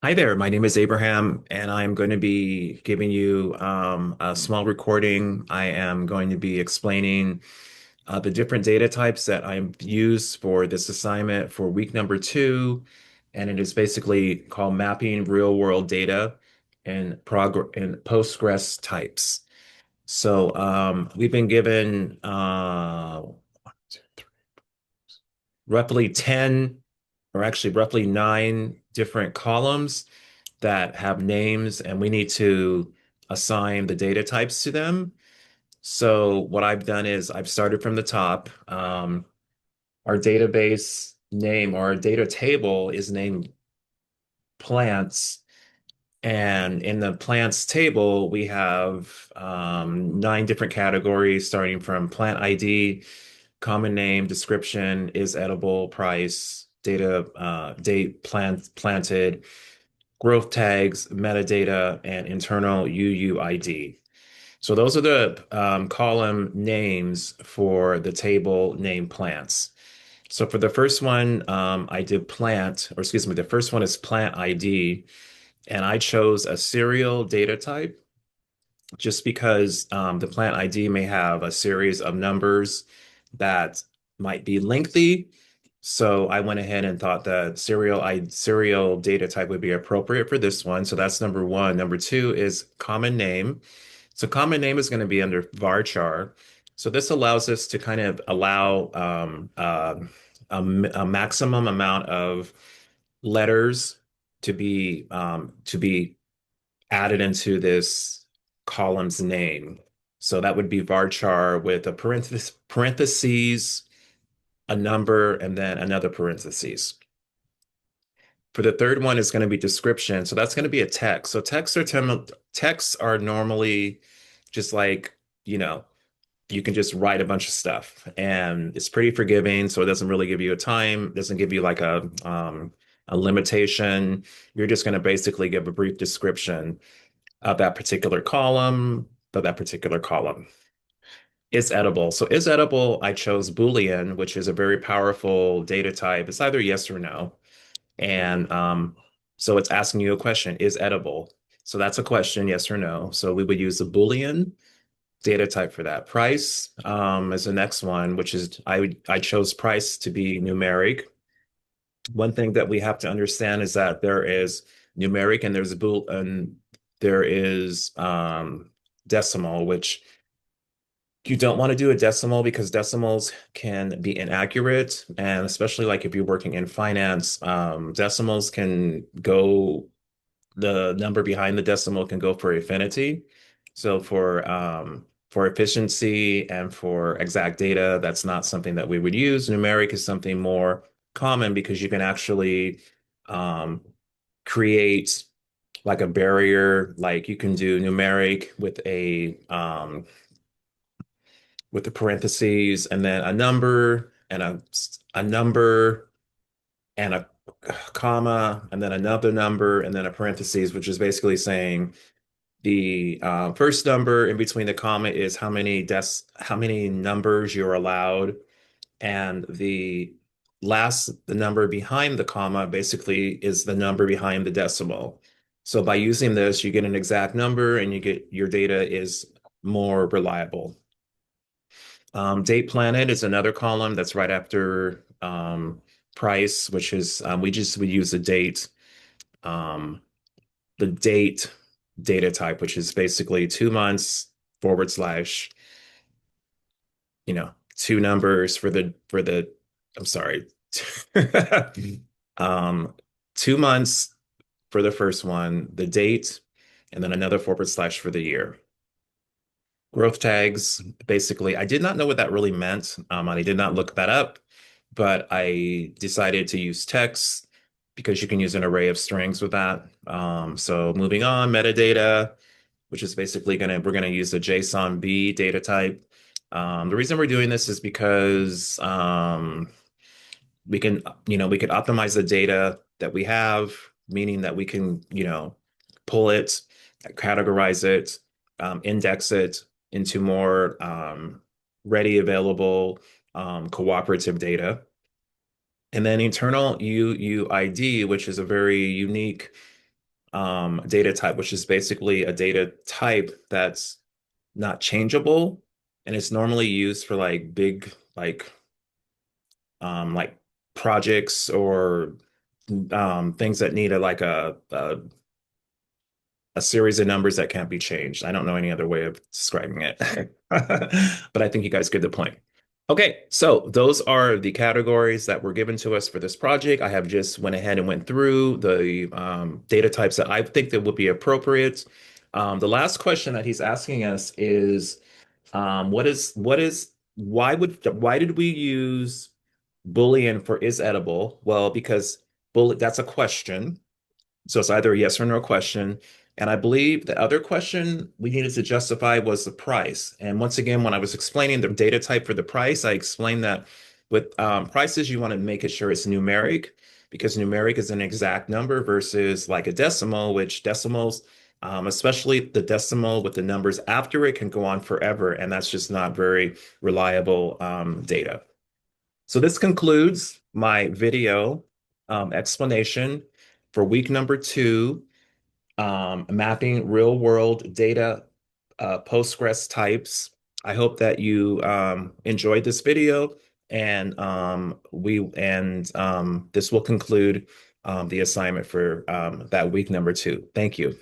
Hi there, my name is Abraham, and I'm going to be giving you a small recording. I am going to be explaining the different data types that I've used for this assignment for week number two, and it is basically called Mapping Real World Data and Postgres Types. So we've been given roughly 10, or actually roughly nine different columns that have names, and we need to assign the data types to them. So what I've done is I've started from the top. Our database name or our data table is named plants. And in the plants table, we have nine different categories starting from plant ID, common name, description, is edible, price, data, date, planted, growth tags, metadata, and internal UUID. So those are the column names for the table name plants. So for the first one, I did plant, or excuse me, the first one is plant ID, and I chose a serial data type just because the plant ID may have a series of numbers that might be lengthy. So I went ahead and thought that serial data type would be appropriate for this one. So that's number one. Number two is common name. So common name is going to be under varchar. So this allows us to kind of allow a maximum amount of letters to be added into this column's name. So that would be varchar with a parentheses, a number, and then another parentheses. For the third one is going to be description. So that's going to be a text. So texts are normally just like, you know, you can just write a bunch of stuff and it's pretty forgiving. So it doesn't really give you a time, doesn't give you like a limitation. You're just going to basically give a brief description of that particular column, of that particular column. Is edible. So is edible, I chose Boolean, which is a very powerful data type. It's either yes or no. And so it's asking you a question, is edible? So that's a question, yes or no. So we would use the Boolean data type for that. Price is the next one, which is I chose price to be numeric. One thing that we have to understand is that there is numeric and there's a bool and there is decimal, which you don't want to do a decimal because decimals can be inaccurate. And especially like if you're working in finance, decimals can go, the number behind the decimal can go for affinity. So for efficiency and for exact data, that's not something that we would use. Numeric is something more common because you can actually um, create like a barrier, like you can do numeric with the parentheses and then a number and a number and a comma and then another number and then a parentheses, which is basically saying the first number in between the comma is how many numbers you're allowed, and the number behind the comma basically is the number behind the decimal. So by using this, you get an exact number and you get your data is more reliable. Date planet is another column that's right after price, which is we use um, the date data type, which is basically 2 months forward slash, two numbers for the I'm sorry, um, 2 months for the first one, the date, and then another forward slash for the year. Growth tags, basically, I did not know what that really meant. And I did not look that up, but I decided to use text because you can use an array of strings with that. So moving on, metadata, which is basically we're gonna use the JSON B data type. The reason we're doing this is because we could optimize the data that we have, meaning that we can, pull it, categorize it, index it into more ready available cooperative data. And then internal UUID, which is a very unique data type, which is basically a data type that's not changeable, and it's normally used for like big like projects or things that need a series of numbers that can't be changed. I don't know any other way of describing it, but I think you guys get the point. Okay, so those are the categories that were given to us for this project. I have just went ahead and went through the data types that I think that would be appropriate. The last question that he's asking us is, why did we use Boolean for is edible? Well, because that's a question. So it's either a yes or no question. And I believe the other question we needed to justify was the price. And once again, when I was explaining the data type for the price, I explained that with prices, you want to make it sure it's numeric because numeric is an exact number versus like a decimal, which decimals, especially the decimal with the numbers after it, can go on forever. And that's just not very reliable data. So this concludes my video explanation for week number 2, mapping real world data Postgres types. I hope that you enjoyed this video, and this will conclude the assignment for that week number 2. Thank you.